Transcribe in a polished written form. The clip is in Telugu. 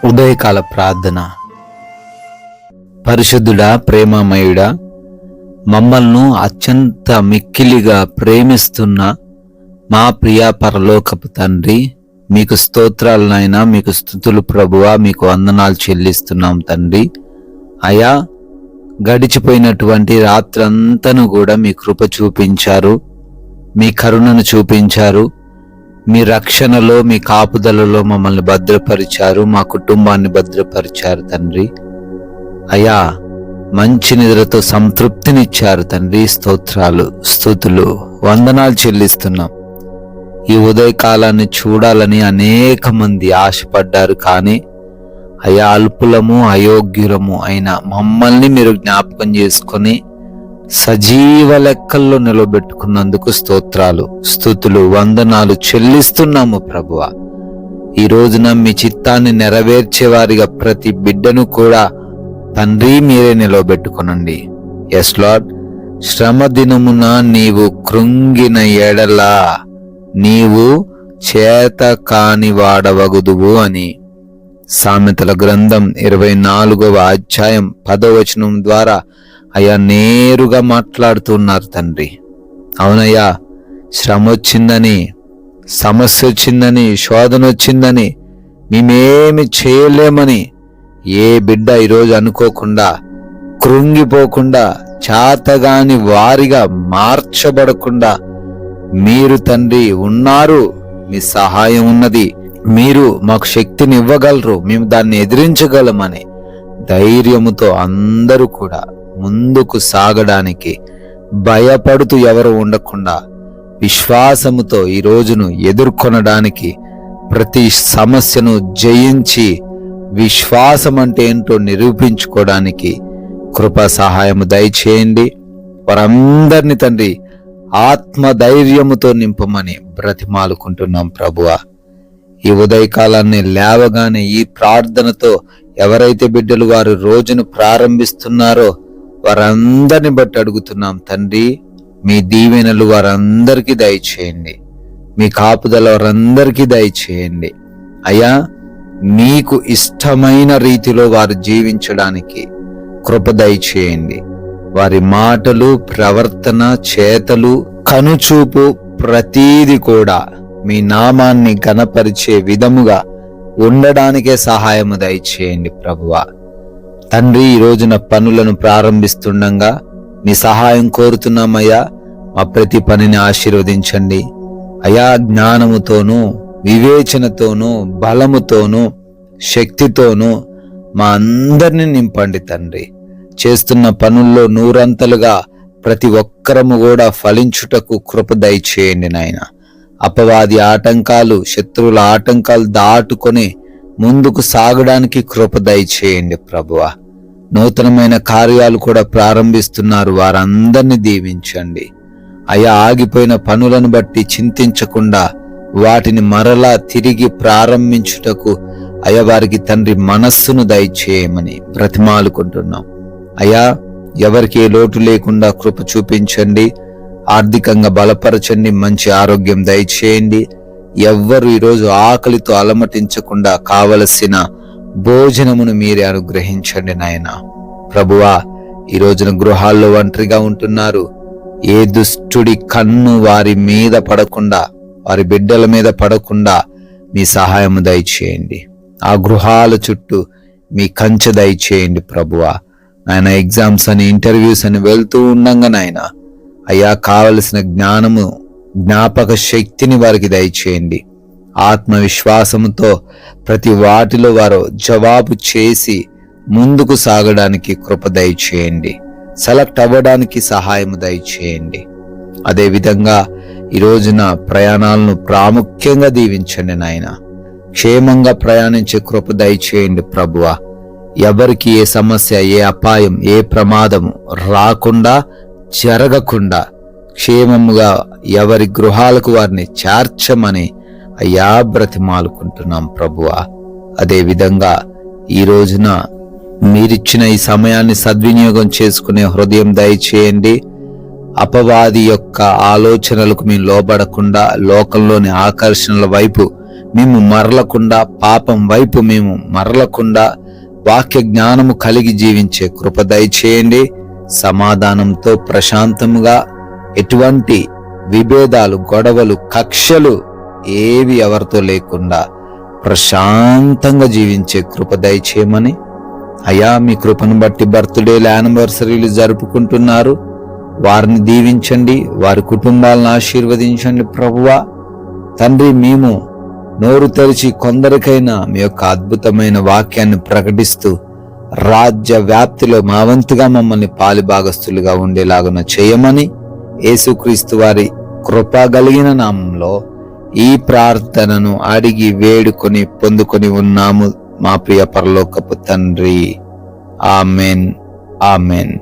ఉదయకాల ప్రార్థన. పరిశుద్ధుడా, ప్రేమమయుడా, మమ్మల్ని అత్యంత మిక్కిలిగా ప్రేమిస్తున్న మా ప్రియ పరలోకపు తండ్రి, మీకు స్తోత్రాలు నాయనా, మీకు స్తుతులు ప్రభువా, మీకు వందనాలు చెల్లిస్తున్నాం తండ్రి. అయా, గడిచిపోయినటువంటి రాత్రంతను కూడా మీ కృప చూపించారు, మీ కరుణను చూపించారు, మీ రక్షణలో, మీ కాపుదలలో మమ్మల్ని భద్రపరిచారు, మా కుటుంబాన్ని భద్రపరిచారు తండ్రి. అయా, మంచి నిద్రతో సంతృప్తినిచ్చారు తండ్రి. స్తోత్రాలు, స్తుతులు, వందనాలు చెల్లిస్తున్నాం. ఈ ఉదయకాలాన్ని చూడాలని అనేక మంది ఆశపడ్డారు, కానీ అయా, అల్పులము అయోగ్యులము అయిన మమ్మల్ని మీరు జ్ఞాపకం చేసుకొని సజీవ లెక్కల్లో నిలబెట్టుకున్నందుకు స్తోత్రాలు, స్తుతులు, వందనాలు చెల్లిస్తున్నాము ప్రభువా. ఈ రోజున మీ చిత్తాన్ని నెరవేర్చేవారిగా ప్రతి బిడ్డను కూడా తండ్రి మీరే నిలబెట్టుకునండి. ఎస్ లార్డ్, శ్రమ దినమున నీవు కృంగిన ఎడలా నీవు చేత కాని వాడవగుదువు అని సామెతల గ్రంథం 24వ అధ్యాయం 10వ వచనం ద్వారా అయ్యా నేరుగా మాట్లాడుతున్నారు తండ్రి. అవునయ్యా, శ్రమ వచ్చిందని, సమస్య వచ్చిందని, శోధన వచ్చిందని, మేమేమి చేయలేమని ఏ బిడ్డ ఈరోజు అనుకోకుండా, కృంగిపోకుండా, చేతగాని వారిగా మార్చబడకుండా మీరు తండ్రి ఉన్నారు, మీ సహాయం ఉన్నది, మీరు మాకు శక్తిని ఇవ్వగలరు, మేము దాన్ని ఎదిరించగలమని ధైర్యముతో అందరూ కూడా ముందుకు సాగడానికి, భయపడుతూ ఎవరు ఉండకుండా విశ్వాసముతో ఈ రోజును ఎదుర్కొనడానికి, ప్రతి సమస్యను జయించి విశ్వాసం అంటే ఏంటో నిరూపించుకోవడానికి కృపా సహాయము దయచేయండి. వారందరినీ తండ్రి ఆత్మధైర్యముతో నింపమని బ్రతిమాలుకుంటున్నాం ప్రభువా. ఈ ఉదయకాలాన్ని లేవగానే ఈ ప్రార్థనతో ఎవరైతే బిడ్డలు వారు రోజును ప్రారంభిస్తున్నారో వారందరిని బట్టి అడుగుతున్నాం తండ్రి, మీ దీవెనలు వారందరికీ దయచేయండి, మీ కాపుదల వారందరికీ దయచేయండి. అయ్యా, మీకు ఇష్టమైన రీతిలో వారు జీవించడానికి కృప దయచేయండి. వారి మాటలు, ప్రవర్తన, చేతలు, కనుచూపు ప్రతీది కూడా మీ నామాన్ని ఘనపరిచే విధముగా ఉండడానికే సహాయము దయచేయండి ప్రభువా. తండ్రి, ఈ రోజున పనులను ప్రారంభిస్తుండగా మీ సహాయం కోరుతున్నామయ్యా. మా ప్రతి పనిని ఆశీర్వదించండి అయా. జ్ఞానముతోనూ, వివేచనతోనూ, బలముతోనూ, శక్తితోనూ మా అందరినీ నింపండి తండ్రి. చేస్తున్న పనుల్లో నూరంతలుగా ప్రతి ఒక్కరము కూడా ఫలించుటకు కృప దయచేయండి నాయన. అపవాది ఆటంకాలు, శత్రువుల ఆటంకాలు దాటుకొని ముందుకు సాగడానికి కృప దయచేయండి ప్రభువా. నూతనమైన కార్యాలు కూడా ప్రారంభిస్తున్నారు, వారందరినీ దీవించండి అయా. ఆగిపోయిన పనులను బట్టి చింతించకుండా వాటిని మరలా తిరిగి ప్రారంభించుటకు అయా వారికి తండ్రి మనస్సును దయచేయమని బ్రతిమాలుకుంటున్నాం అయా. ఎవరికి ఏ లోటు లేకుండా కృప చూపించండి, ఆర్థికంగా బలపరచండి, మంచి ఆరోగ్యం దయచేయండి. ఎవ్వరు ఈరోజు ఆకలితో అలమటించకుండా కావలసిన భోజనమును మీరే అనుగ్రహించండి నాయన ప్రభువా. ఈ రోజున గృహాల్లో ఒంటరిగా ఉంటున్నారు, ఏ దుష్టుడి కన్ను వారి మీద పడకుండా, వారి బిడ్డల మీద పడకుండా మీ సహాయము దయచేయండి. ఆ గృహాల చుట్టూ మీ కంచె దయచేయండి ప్రభువా. నాయన, ఎగ్జామ్స్ అని, ఇంటర్వ్యూస్ అని వెళ్తూ ఉండంగా నాయన అయ్యా, కావలసిన జ్ఞానము, జ్ఞాపక శక్తిని వారికి దయచేయండి. ఆత్మవిశ్వాసముతో ప్రతి వాటిలో వారు జవాబు చేసి ముందుకు సాగడానికి కృప దయచేయండి. సెలెక్ట్ అవ్వడానికి సహాయం దయచేయండి. అదేవిధంగా ఈ రోజున ప్రయాణాలను ప్రాముఖ్యంగా దీవించండి నాయన. క్షేమంగా ప్రయాణించే కృప దయచేయండి ప్రభువా. ఎవరికి ఏ సమస్య, ఏ అపాయం, ఏ ప్రమాదము రాకుండా, జరగకుండా క్షేమముగా ఎవరి గృహాలకు వారిని చేర్చమని అయ్యా బ్రతిమాలుకుంటున్నాం ప్రభువా. అదేవిధంగా ఈ రోజున మీరిచ్చిన ఈ సమయాన్ని సద్వినియోగం చేసుకునే హృదయం దయచేయండి. అపవాది యొక్క ఆలోచనలకు మేము లోబడకుండా లోకంలోని ఆకర్షణల వైపు మేము మరలకుండా, పాపం వైపు మేము మరలకుండా వాక్య జ్ఞానము కలిగి జీవించే కృప దయచేయండి. సమాధానంతో ప్రశాంతముగా, ఎటువంటి విభేదాలు, గొడవలు, కక్షలు ఏవి ఎవరితో లేకుండా ప్రశాంతంగా జీవించే కృప దయచేయమని, అయ్యా మీ కృపను బట్టి బర్త్డేలు, యానివర్సరీలు జరుపుకుంటున్నారు, వారిని దీవించండి, వారి కుటుంబాలను ఆశీర్వదించండి. ప్రభువా తండ్రి, మేము నోరు తెరిచి కొందరికైనా మీ యొక్క అద్భుతమైన వాక్యాన్ని ప్రకటిస్తూ రాజ్య వ్యాప్తిలో మా వంతుగా మమ్మల్ని పాలిభాగస్తులుగా ఉండేలాగున చేయమని యేసుక్రీస్తు వారి కృప కలిగిన నామంలో ఈ ప్రార్థనను అడిగి వేడుకొని పొందుకొని ఉన్నాము మా ప్రియ పరలోకపు తండ్రి. Amen, amen.